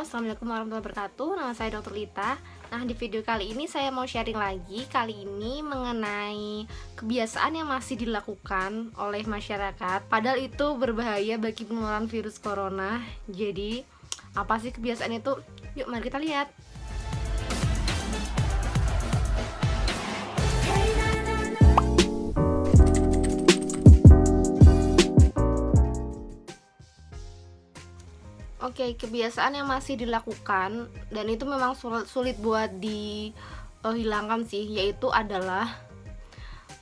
Assalamualaikum warahmatullahi wabarakatuh. Nama saya Dr. Lita. Nah, di video kali ini saya mau sharing lagi, kali ini mengenai kebiasaan yang masih dilakukan oleh masyarakat, padahal itu berbahaya bagi penularan virus corona. Jadi, apa sih kebiasaan itu? Yuk, mari kita lihat. Oke, kebiasaan yang masih dilakukan dan itu memang sulit buat dihilangkan sih, yaitu adalah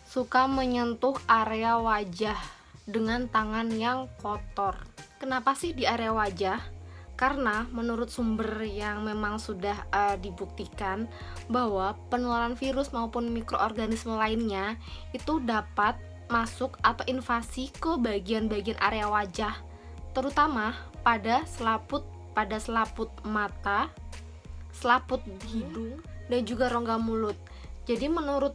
suka menyentuh area wajah dengan tangan yang kotor. Kenapa sih di area wajah? Karena menurut sumber yang memang sudah dibuktikan bahwa penularan virus maupun mikroorganisme lainnya itu dapat masuk atau invasi ke bagian-bagian area wajah, terutama pada selaput mata, selaput hidung, dan juga rongga mulut. Jadi menurut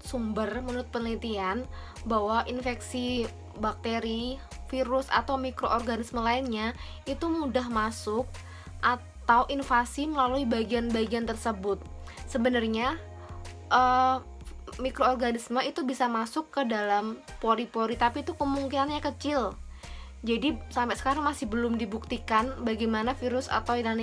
penelitian bahwa infeksi bakteri, virus atau mikroorganisme lainnya itu mudah masuk atau invasi melalui bagian-bagian tersebut. Sebenarnya mikroorganisme itu bisa masuk ke dalam pori-pori, tapi itu kemungkinannya kecil. Jadi sampai sekarang masih belum dibuktikan bagaimana virus atau yang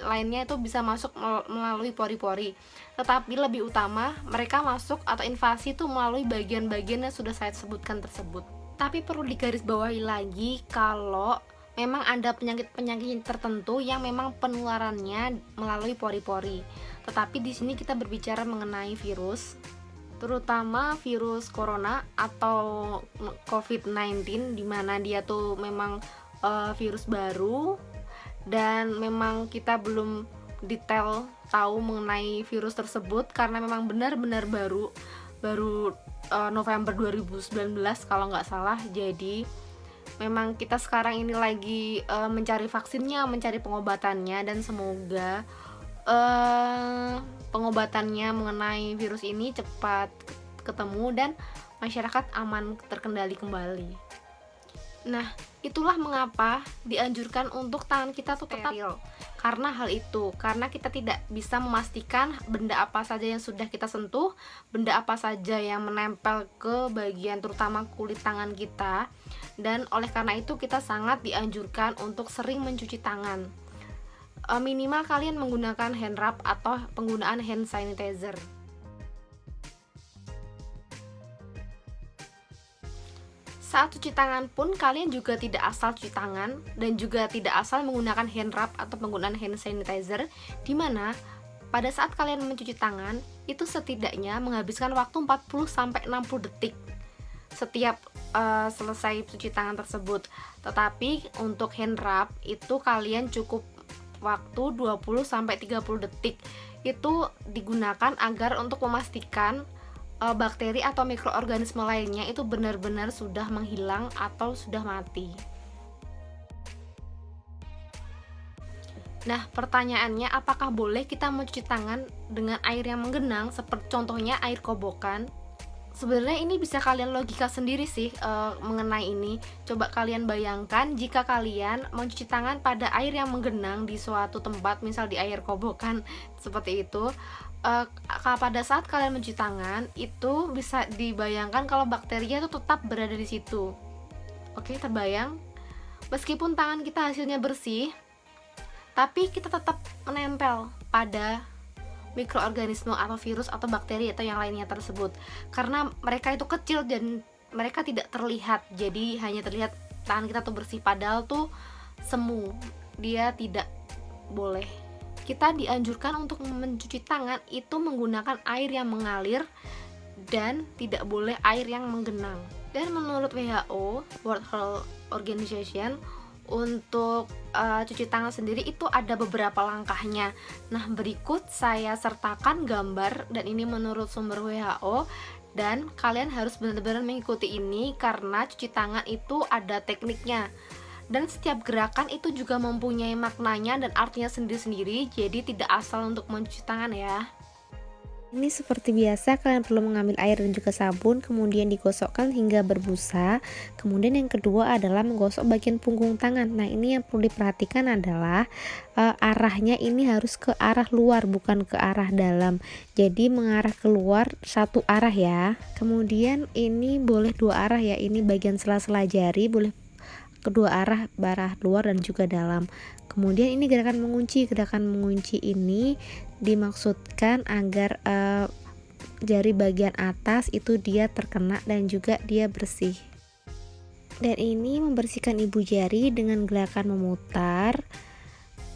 lainnya itu bisa masuk melalui pori-pori. Tetapi lebih utama mereka masuk atau invasi itu melalui bagian-bagian yang sudah saya sebutkan tersebut. Tapi perlu digarisbawahi lagi kalau memang ada penyakit-penyakit tertentu yang memang penularannya melalui pori-pori. Tetapi di sini kita berbicara mengenai virus, terutama virus corona atau COVID-19, dimana dia tuh memang virus baru dan memang kita belum detail tahu mengenai virus tersebut karena memang benar-benar baru November 2019 kalau nggak salah. Jadi memang kita sekarang ini lagi mencari vaksinnya, mencari pengobatannya, dan semoga pengobatannya mengenai virus ini cepat ketemu dan masyarakat aman terkendali kembali. Nah, itulah mengapa dianjurkan untuk tangan kita tuh tetap steril. Karena hal itu, karena kita tidak bisa memastikan benda apa saja yang sudah kita sentuh, benda apa saja yang menempel ke bagian terutama kulit tangan kita, dan oleh karena itu kita sangat dianjurkan untuk sering mencuci tangan. Minimal kalian menggunakan hand rub atau penggunaan hand sanitizer. Saat cuci tangan pun kalian juga tidak asal cuci tangan dan juga tidak asal menggunakan hand rub atau penggunaan hand sanitizer, dimana pada saat kalian mencuci tangan itu setidaknya menghabiskan waktu 40-60 detik setiap selesai cuci tangan tersebut. Tetapi untuk hand rub itu kalian cukup waktu 20-30 detik. Itu digunakan agar untuk memastikan bakteri atau mikroorganisme lainnya itu benar-benar sudah menghilang atau sudah mati. Nah, pertanyaannya, apakah boleh kita mencuci tangan dengan air yang menggenang seperti contohnya air kobokan? Sebenarnya ini bisa kalian logika sendiri sih mengenai ini. Coba kalian bayangkan jika kalian mencuci tangan pada air yang menggenang di suatu tempat, misal di air kobokan seperti itu. Pada saat kalian mencuci tangan itu bisa dibayangkan kalau bakterinya itu tetap berada di situ. Oke, terbayang? Meskipun tangan kita hasilnya bersih, tapi kita tetap menempel pada mikroorganisme atau virus atau bakteri atau yang lainnya tersebut, karena mereka itu kecil dan mereka tidak terlihat. Jadi hanya terlihat tangan kita tuh bersih, padahal tuh semu. Dia tidak boleh. Kita dianjurkan untuk mencuci tangan itu menggunakan air yang mengalir dan tidak boleh air yang menggenang. Dan menurut WHO, World Health Organization, untuk cuci tangan sendiri itu ada beberapa langkahnya. Nah, berikut saya sertakan gambar, dan ini menurut sumber WHO, dan kalian harus benar-benar mengikuti ini karena cuci tangan itu ada tekniknya. Dan setiap gerakan itu juga mempunyai maknanya dan artinya sendiri-sendiri, jadi tidak asal untuk mencuci tangan ya. Ini seperti biasa, kalian perlu mengambil air dan juga sabun, kemudian digosokkan hingga berbusa. Kemudian yang kedua adalah menggosok bagian punggung tangan. Nah, ini yang perlu diperhatikan adalah arahnya ini harus ke arah luar, bukan ke arah dalam. Jadi mengarah keluar satu arah ya. Kemudian ini boleh dua arah ya, ini bagian sela-sela jari boleh kedua arah, luar dan juga dalam. Kemudian ini gerakan mengunci ini dimaksudkan agar jari bagian atas itu dia terkena dan juga dia bersih. Dan ini membersihkan ibu jari dengan gerakan memutar.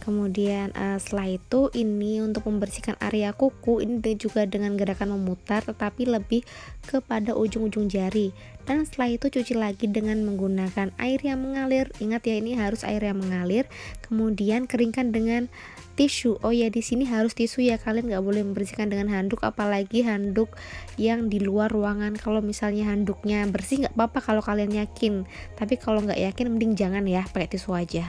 Kemudian setelah itu ini untuk membersihkan area kuku, ini juga dengan gerakan memutar tetapi lebih kepada ujung-ujung jari. Dan setelah itu cuci lagi dengan menggunakan air yang mengalir. Ingat ya, ini harus air yang mengalir. Kemudian keringkan dengan tisu. Oh ya, di sini harus tisu ya, kalian nggak boleh membersihkan dengan handuk, apalagi handuk yang di luar ruangan. Kalau misalnya handuknya bersih nggak apa-apa kalau kalian yakin, tapi kalau nggak yakin mending jangan ya, pakai tisu aja.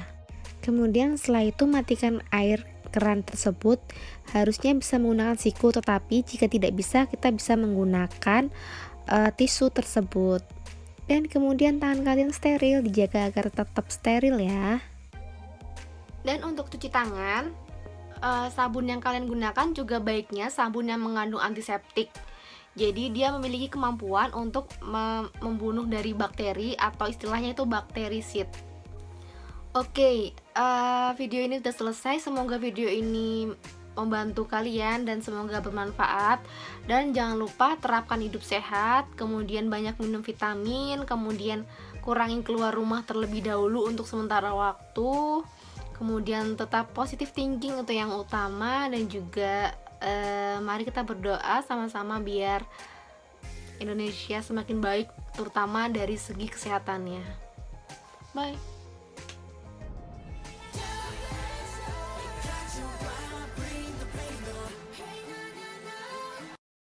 Kemudian setelah itu matikan air keran tersebut. Harusnya bisa menggunakan siku, tetapi jika tidak bisa kita bisa menggunakan tisu tersebut. Dan kemudian tangan kalian steril, dijaga agar tetap steril ya. Dan untuk cuci tangan, sabun yang kalian gunakan juga baiknya sabun yang mengandung antiseptik. Jadi dia memiliki kemampuan untuk membunuh dari bakteri atau istilahnya itu bakterisid. Oke, video ini udah selesai. Semoga video ini membantu kalian dan semoga bermanfaat. Dan jangan lupa terapkan hidup sehat, kemudian banyak minum vitamin, kemudian kurangin keluar rumah terlebih dahulu untuk sementara waktu. Kemudian tetap positive thinking itu yang utama, dan juga mari kita berdoa sama-sama biar Indonesia semakin baik, terutama dari segi kesehatannya. Bye.